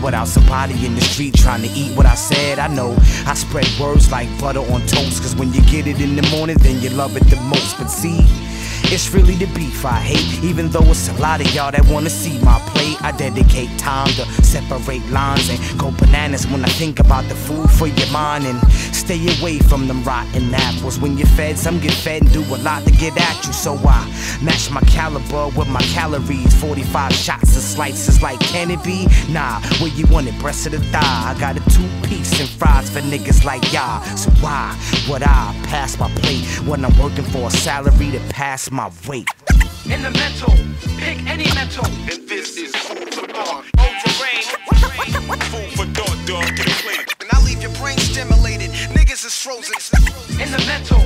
without somebody in the street trying to eat what I said. I know I spread words like butter on toast, cause when you get it in the morning, then you love it the most. But see, it's really the beef I hate, even though it's a lot of y'all that wanna see my plate. I dedicate time to separate lines and go bananas when I think about the food for your mind. And stay away from them rotten apples. When you're fed, some get fed and do a lot to get at you. So I match my caliber with my calories. 45 shots of slices like can it be? Nah, where you want it, breast of the thigh. I got a 2-piece and fries for niggas like y'all. So why would I pass my plate when I'm working for a salary to pass my weight? In the mental, pick any mental. And this is food for thought. Food for thought, dog. Get a plate. And I leave your brain stimulated. Niggas is frozen. In the mental,